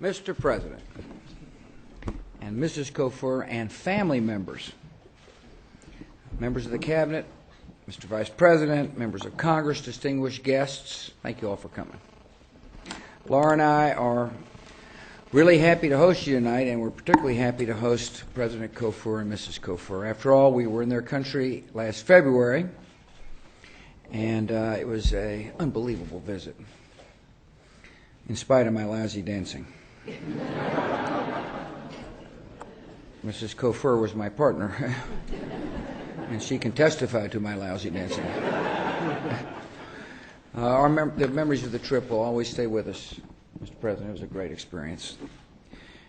Mr. President, and Mrs. Kufuor, and family members, members of the Cabinet, Mr. Vice President, members of Congress, distinguished guests, thank you all for coming. Laura and I are really happy to host you tonight, and we're particularly happy to host President Kufuor and Mrs. Kufuor. After all, we were in their country last February, and it was an unbelievable visit, in spite of my lousy dancing. Mrs. Kufuor was my partner, and she can testify to my lousy dancing. The memories of the trip will always stay with us, Mr. President. It was a great experience.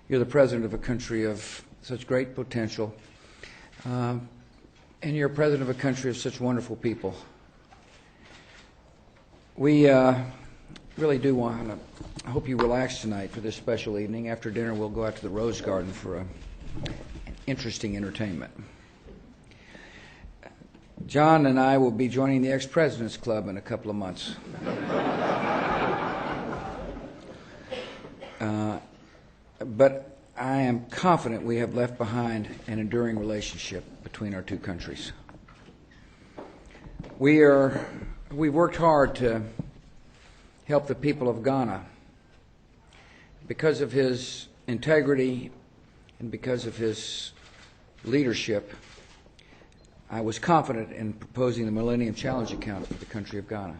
You're the president of a country of such great potential, and you're president of a country of such wonderful people. We really do want to, I hope you relax tonight for this special evening. After dinner, we'll go out to the Rose Garden for an interesting entertainment. John and I will be joining the Ex-President's Club in a couple of months. But I am confident we have left behind an enduring relationship between our two countries. We've worked hard to help the people of Ghana. Because of his integrity and because of his leadership, I was confident in proposing the Millennium Challenge account for the country of Ghana.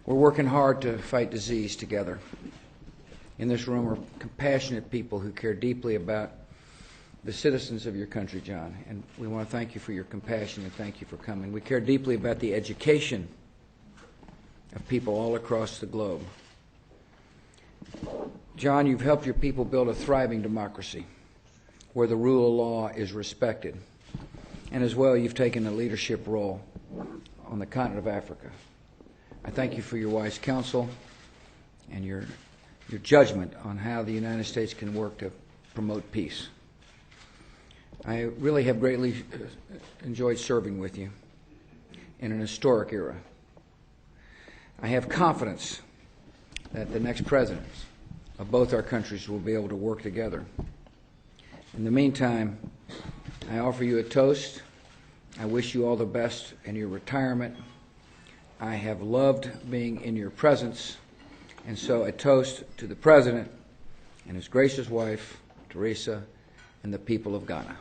We're working hard to fight disease together. In this room are compassionate people who care deeply about the citizens of your country, John, and we want to thank you for your compassion and thank you for coming. We care deeply about the education of people all across the globe. John, you've helped your people build a thriving democracy where the rule of law is respected. And as well, you've taken a leadership role on the continent of Africa. I thank you for your wise counsel and your judgment on how the United States can work to promote peace. I really have greatly enjoyed serving with you in an historic era. I have confidence that the next presidents of both our countries will be able to work together. In the meantime, I offer you a toast. I wish you all the best in your retirement. I have loved being in your presence, and so a toast to the President and his gracious wife, Teresa, and the people of Ghana.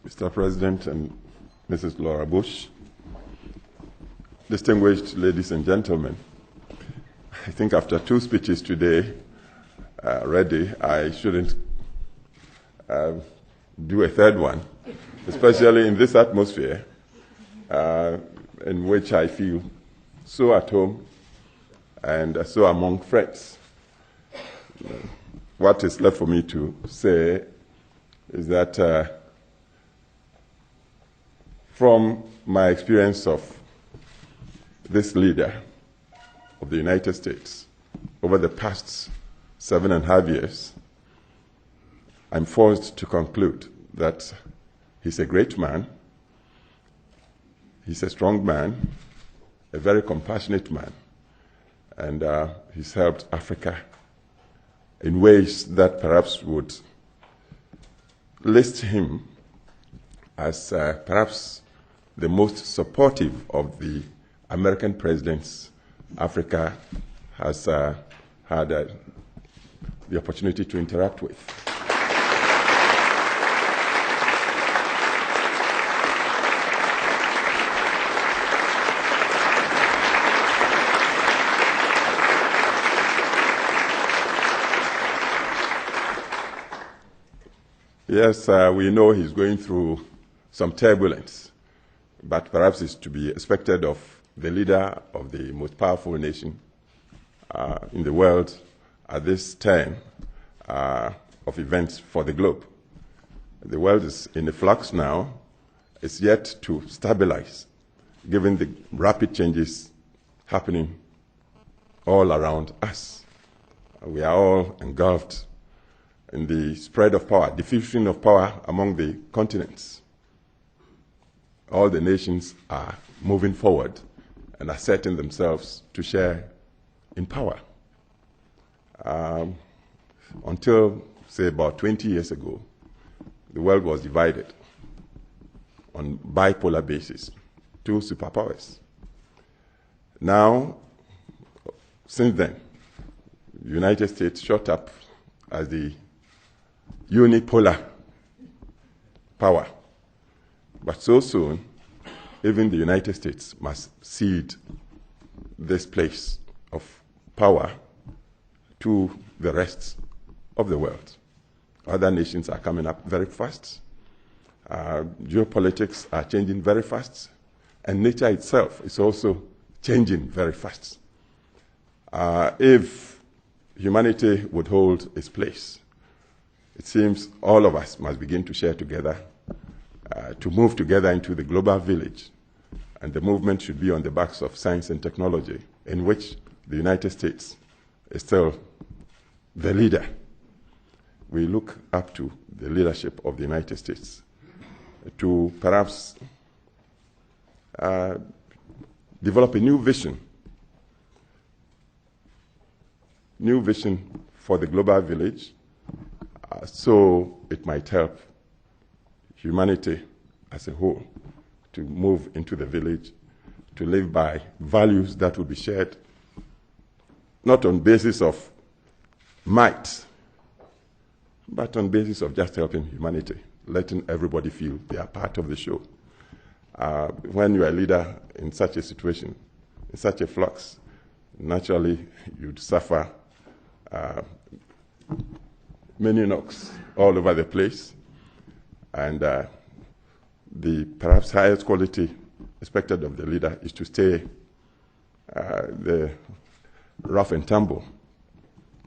Mr. President and Mrs. Laura Bush, distinguished ladies and gentlemen, I think after two speeches today already, I shouldn't do a third one, especially in this atmosphere in which I feel so at home and so among friends. What is left for me to say is that from my experience of this leader of the United States over the past 7.5 years, I'm forced to conclude that he's a great man, he's a strong man, a very compassionate man, and he's helped Africa in ways that perhaps would list him as perhaps the most supportive of the American presidents Africa has had the opportunity to interact with. Yes, we know he's going through some turbulence, but perhaps it's to be expected of the leader of the most powerful nation in the world at this time of events for the globe. The world is in a flux now, is yet to stabilize, given the rapid changes happening all around us. We are all engulfed in the spread of power, diffusion of power among the continents. All the nations are moving forward and asserting themselves to share in power. Until, say, about 20 years ago, the world was divided on bipolar basis, two superpowers. Now, since then, the United States shot up as the unipolar power. But so soon, even the United States must cede this place of power to the rest of the world. Other nations are coming up very fast. Geopolitics are changing very fast. And nature itself is also changing very fast. If humanity would hold its place, it seems all of us must begin to share together, to move together into the global village. And the movement should be on the backs of science and technology, in which the United States is still the leader. We look up to the leadership of the United States to perhaps develop a new vision for the global village, so it might help humanity as a whole to move into the village, to live by values that will be shared, not on basis of might, but on basis of just helping humanity, letting everybody feel they are part of the show. When you are a leader in such a situation, in such a flux, naturally you'd suffer many knocks all over the place, and the perhaps highest quality expected of the leader is to stay the rough and tumble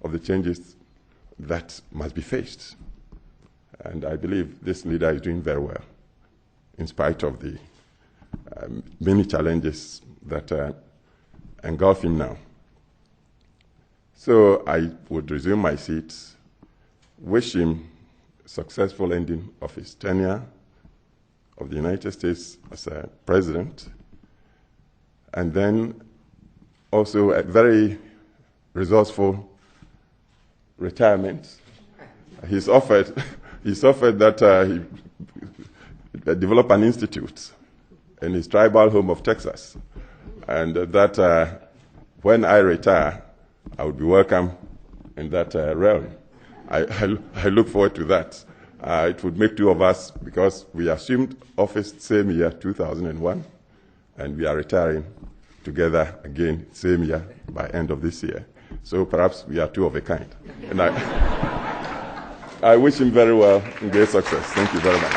of the changes that must be faced. And I believe this leader is doing very well, in spite of the many challenges that engulf him now. So I would resume my seat, wish him successful ending of his tenure of the United States as a president, and then also a very resourceful retirement. He's offered that he develop an institute in his tribal home of Texas, and that when I retire, I would be welcome in that realm. I look forward to that. It would make two of us, because we assumed office same year, 2001, and we are retiring together again same year by end of this year. So perhaps we are two of a kind. And I wish him very well and great success. Thank you very much.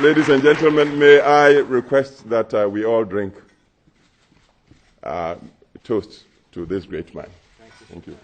Ladies and gentlemen, may I request that we all drink toast to this great man. Thank you.